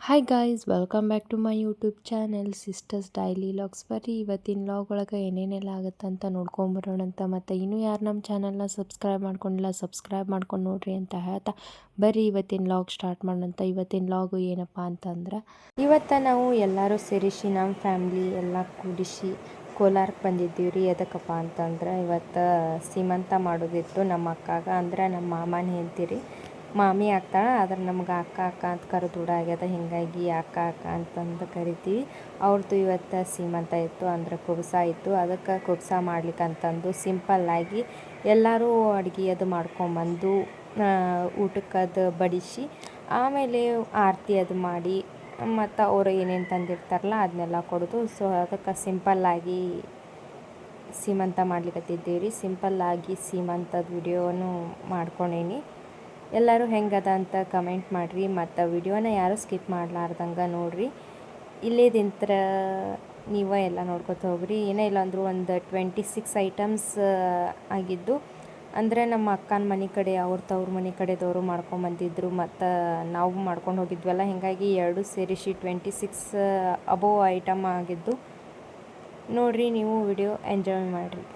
Hi guys, welcome back to my YouTube channel sisters daily logs. ಬರ್ರಿ ಇವತ್ತಿನ log ಒಳಗೆ ಏನೇನೆಲ್ಲ ಆಗುತ್ತೆ ಅಂತ ನೋಡ್ಕೊಂಬರೋಣ ಅಂತ. ಮತ್ತು ಇನ್ನೂ ಯಾರು ನಮ್ಮ ಚಾನಲ್ನ ಸಬ್ಸ್ಕ್ರೈಬ್ ಮಾಡ್ಕೊಂಡಿಲ್ಲ ಸಬ್ಸ್ಕ್ರೈಬ್ ಮಾಡ್ಕೊಂಡು ನೋಡ್ರಿ ಅಂತ ಹೇಳ್ತಾ ಬರ್ರಿ ಇವತ್ತಿನ ಲಾಗ್ ಸ್ಟಾರ್ಟ್ ಮಾಡೋಣಂತ. ಇವತ್ತಿನ ಲಾಗು ಏನಪ್ಪ ಅಂತಂದ್ರೆ, ಇವತ್ತು ನಾವು ಎಲ್ಲರೂ ಸೇರಿಸಿ ನಮ್ಮ ಫ್ಯಾಮ್ಲಿ ಎಲ್ಲ ಕೂಡಿಸಿ ಕೋಲಾರಕ್ಕೆ ಬಂದಿದ್ದೀವಿ ರೀ. ಎದಕ್ಕಪ್ಪ ಅಂತಂದ್ರೆ ಇವತ್ತು ಸೀಮಂತ ಮಾಡೋದಿತ್ತು ನಮ್ಮ ಅಕ್ಕಾಗ, ಅಂದ್ರೆ ನಮ್ಮ ಮಾಮನ ಹೆಂಡ್ತಿ ಮಾಮಿ ಆಗ್ತಾಳೆ. ಆದ್ರೆ ನಮ್ಗೆ ಅಕ್ಕ ಅಕ್ಕ ಅಂತ ಕರೆದು ರೂಢ ಆಗ್ಯದ, ಹೀಗಾಗಿ ಅಕ್ಕ ಅಕ್ಕ ಅಂತಂದು ಕರಿತೀವಿ. ಅವ್ರದ್ದು ಇವತ್ತು ಸೀಮಂತ ಇತ್ತು, ಅಂದ್ರೆ ಕುಬ್ಸ ಇತ್ತು. ಅದಕ್ಕೆ ಕುಬ್ಸ ಮಾಡ್ಲಿಕ್ಕಂತಂದು ಸಿಂಪಲ್ಲಾಗಿ ಎಲ್ಲರೂ ಅಡುಗೆ ಅದು ಮಾಡ್ಕೊಂಬಂದು ಊಟಕ್ಕೆ ಅದು ಬಡಿಸಿ ಆಮೇಲೆ ಆರತಿ ಅದು ಮಾಡಿ ಮತ್ತು ಅವರು ಏನೇನು ತಂದಿರ್ತಾರಲ್ಲ ಅದನ್ನೆಲ್ಲ ಕೊಡೋದು. ಸೊ ಅದಕ್ಕೆ ಸಿಂಪಲ್ಲಾಗಿ ಸೀಮಂತ ಮಾಡ್ಲಿಕ್ಕತ್ತಿದ್ದೀವಿ ರೀ. ಸಿಂಪಲ್ಲಾಗಿ ಸೀಮಂತದ ವಿಡಿಯೋನು ಮಾಡ್ಕೊಂಡೇನಿ. ಎಲ್ಲರೂ ಹೆಂಗದ ಅಂತ ಕಮೆಂಟ್ ಮಾಡಿರಿ, ಮತ್ತು ವಿಡಿಯೋನ ಯಾರು ಸ್ಕಿಪ್ ಮಾಡಲಾರ್ದಂಗೆ ನೋಡಿರಿ. ಇಲ್ಲೇದಿಂತ್ರ ನೀವೇ ಎಲ್ಲ ನೋಡ್ಕೊತ ಹೋಗ್ರಿ. ಏನೇ ಇಲ್ಲ ಅಂದರೂ ಒಂದು 26 ಐಟಮ್ಸ್ ಆಗಿದ್ದು. ಅಂದರೆ ನಮ್ಮ ಅಕ್ಕನ ಮನೆ ಕಡೆ ತವ್ರ ಮನೆ ಕಡೆದವರು ಮಾಡ್ಕೊಂಬಂದಿದ್ರು, ಮತ್ತು ನಾವು ಮಾಡ್ಕೊಂಡು ಹೋಗಿದ್ವಲ್ಲ, ಹೀಗಾಗಿ ಎರಡು ಸೇರಿಸಿ 26 ಅಬೋವ್ ಐಟಮ್ ಆಗಿದ್ದು. ನೋಡಿರಿ, ನೀವು ವಿಡಿಯೋ ಎಂಜಾಯ್ ಮಾಡಿರಿ.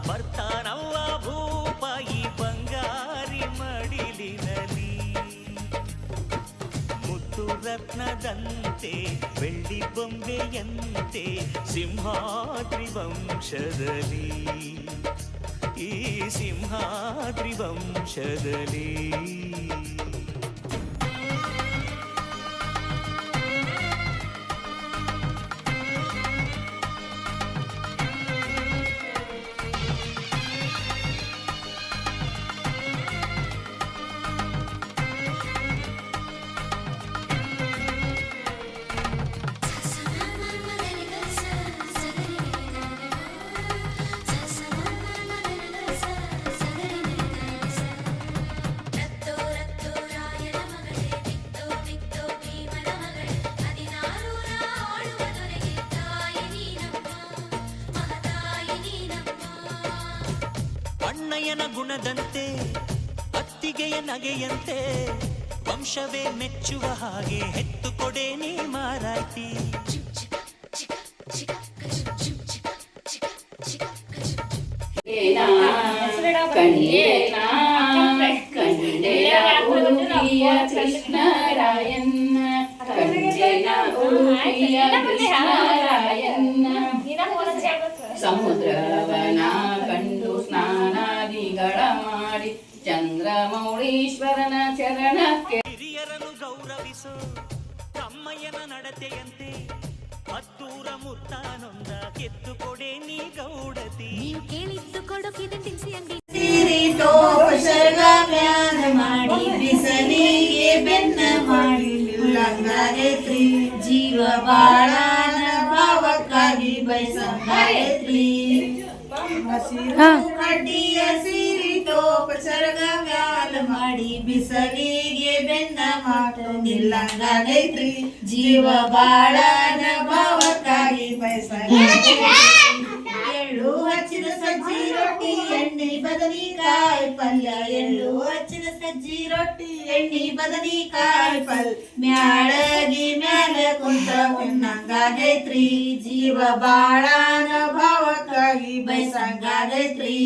ಬರ್ತಾನವ್ವ ಭೂಪ ಈ ಬಂಗಾರಿ ಮಡಿಲಿನಲಿ. ಮುತ್ತು ರತ್ನದಂತೆ ಬೆಳ್ಳಿ ಬೊಂಬೆಯಂತೆ ಸಿಂಹಾದ್ರಿ ವಂಶದಲ್ಲಿ, ಈ ಸಿಂಹಾದ್ರಿ ವಂಶದಲ್ಲಿ. ಅಣ್ಣಯ್ಯನ ಗುಣದಂತೆ ಅತ್ತಿಗೆಯ ನಗೆಯಂತೆ ವಂಶವೇ ಮೆಚ್ಚುವ ಹಾಗೆ ಹೆತ್ತು ಕೊಡೆ ನೀ ಮಾರಾಯ್ತಿ. ಸಮುದ್ರವನ ಕಂಡು ಸ್ನಾನಾದಿಗಳ ಮಾಡಿ ಚಂದ್ರಮೌಳೀಶ್ವರನ ಚರಣಕ್ಕೆ ಹಿರಿಯರನ್ನು ಗೌರವಿಸು ತಮ್ಮಯ್ಯನ ನಡತೆಯಂತೆ ಹತ್ತೂರ ಮುತ್ತಾನೊಂದ ಕೆತ್ತು ಕೊಡೆ ನೀ ಗೌಡತಿ. ನೀವು ಕೇಳಿದ್ದು ಕೊಡೋಕಿದೆ ತಿನ್ಸಿ ಅಂಗಡಿ ಮಾಡಿ ಬಿಸಲಿಗೆ ಬೆನ್ನ ಮಾಡಿ ಗಾಯತ್ರಿ ಜೀವ ಬಾಳನ ಭಾವಕ್ಕಾಗಿ ಬಯಸ ಗಾಯತ್ರಿ. ಕಡ್ಡಿಯ ಸಿರಿ ತೋಪ ಸರ್ಗ ವ್ಯಾಲ ಮ್ಯಾಲ ಮಾಡಿ ಬಿಸಲಿಗೆ ಬೆನ್ನ ಮಾತು ನಿಲ್ಲಂಗಾಗೈತ್ರಿ ಜೀವ ಬಾಳನ ಭಾವಕ್ಕಾಗಿ ಎಳ್ಳು ಹಚ್ಚಿದ ಸಜ್ಜಿ ರೊಟ್ಟಿ ಎಣ್ಣೆ ಬದನಿಕಾಯಿ ಪಲ್ಯ ಎಳ್ಳು ಹಚ್ಚಿದ ಸಜ್ಜಿ ರೊಟ್ಟಿ ಎಣ್ಣೆ ಬದನಿಕಾಯಿ ಪಲ್ಯ ಮ್ಯಾಳಗಿ ಮ್ಯಾಲ ಕುಂತ ಉಣ್ಣಂಗಾಗೈತ್ರಿ ಜೀವ ಬಾಳನ ಭಾವಕ್ಕಾಗಿ ಬಯಸಂಗಾಗೈತ್ರಿ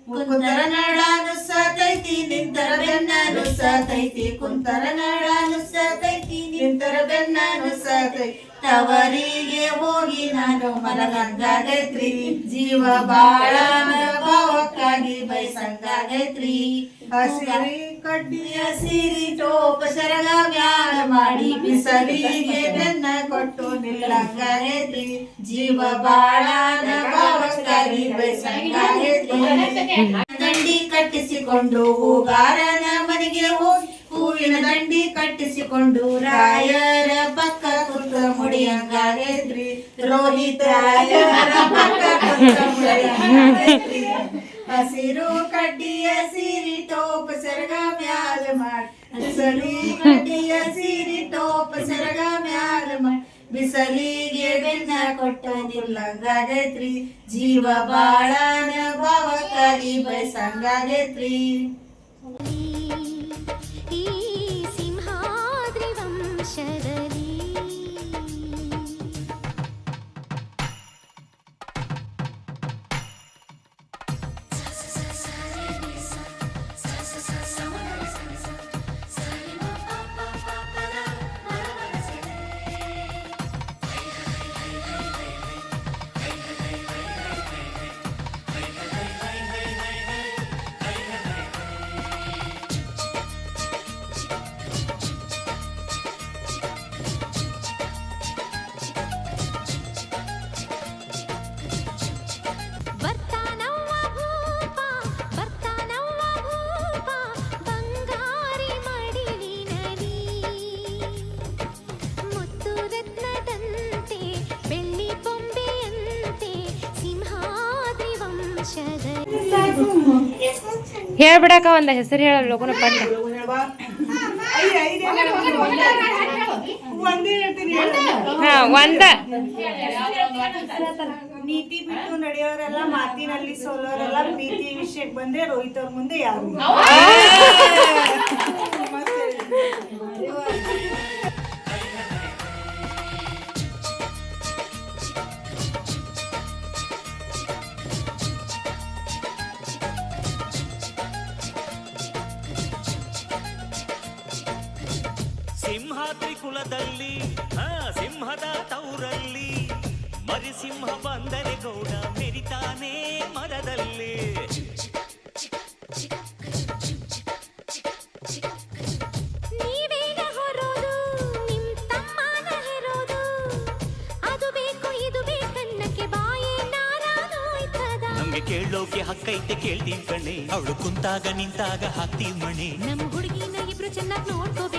ಕುಂತರ ನಡಾನು ಸತೈತಿ ನಿಂತರ ಬೆನ್ನನು ಸತೈತಿ ಕುಂತರ ನಡಾನು ಸತೈತಿ ನಿಂತರ ಬೆನ್ನನು ಸತೈತಿ ತವರಿಗೆ ಹೋಗಿ ನಾನು ಮಲಗಂಗಾಗೈತ್ರಿ ಜೀವ ಬಾಳನ ಭಾವಕ್ಕಾಗಿ ಬಯಸಂಗಾಗೈತ್ರಿ ಹಸಿರಿ ಕಡ್ಡಿಯ ಸಿರಿ ಟೋಪ ಸರಗ ಮ್ಯಾಲ ಮಾಡಿ ಬಿಸಲಿಗೆ ಬೆನ್ನ ಕೊಟ್ಟು ನಿಲ್ಲಂಗಾಗೈತ್ರಿ ಜೀವ ಬಾಳನ ಭಾವಕ್ಕಾಗಿ ಬಯಸಂಗಾಗೈತ್ರಿ ದಂಡಿ ಕಟ್ಟಿಸಿಕೊಂಡು ಹೂಗಾರನ ಮನೆಗೆ ಹೋಗಿ ಹೂವಿನ ದಂಡಿ ಕಟ್ಟಿಸಿಕೊಂಡು ರಾಯರ ಪಕ್ಕ ಕುಂತ ಮುಡಿಯಂಗಾಗೈತ್ರಿ ರೋಹಿತ ರಾಯರ ಪಕ್ಕ ಕುಂತ ಮುಡಿಯಂಗಾಗೈತ್ರಿ ಹಸಿರು ಕಡ್ಡಿಯ ಸಿರಿ ಟೋಪ ಸರಗ ಮ್ಯಾಲ ಮಾಡಿ ಹಸಿರು ಕಡ್ಡಿಯ ಸಿರಿ ಟೋಪ ಸರಗ ಮ್ಯಾಲ ಮಾಡಿ ಬಿಸಲಿಗೆ ಬೆನ್ನ ಕೊಟ್ಟ ನಿಲ್ಲಂಗಾಗೈತ್ರಿ ಜೀವ ಬಾಳನ ಭಾವಕ್ಕಾಗಿ ಬಯಸಂಗಾಗೈತ್ರಿ ಈ ಸಿಂಹಾದ್ರಿ ವಂಶದಲ್ಲಿ ಹೇಳ್ಬಿಡಕ ಒಂದ ಹೆಸರು ಹೇಳ ಲೋಕನ ಪಟ್ಟ ಹಾ ಒಂದ ನೀತಿ ಬಿಟ್ಟು ನಡೆಯೋರೆಲ್ಲ ಮಾತಿನಲ್ಲಿ ಸೋಲೋರೆಲ್ಲ ಪ್ರೀತಿ ವಿಷಯಕ್ಕೆ ಬಂದ್ರೆ ರೋಹಿತ್ ಅವ್ರ ಮುಂದೆ ಯಾರು ಸಿಂಹಾದ್ರಿ ಕುಲದಲ್ಲಿ ಸಿಂಹದ ತೌರಲ್ಲಿ ಮರಿಸಿಂಹ ಬಂದರೆ ಗೌಡ ಮೆರಿತಾನೆ ಮರದಲ್ಲಿ ನೀವೇಗ ಹೊರೋದು ನಿಮ್ ತಮ್ಮನ ಹೆರೋದು ಅದು ಬೇಕು ಇದು ಬೇಕನ್ನಕ್ಕೆ ಬಾಯೇ ನಾರಾನೋಯ್ತದ ನಮ್ಗೆ ಕೇಳೋಕೆ ಹಕ್ಕೈತೆ ಕೇಳ್ತೀವಿ ಕಣೆ ಅವಳು ಕುಂತಾಗ ನಿಂತಾಗ ಹಾಕ್ತೀವಿ ಮಣೆ ನಮ್ಮ ಹುಡುಗಿನ ಇಬ್ರು ಚೆನ್ನಾಗಿ ನೋಡ್ಕೋಬೇಕು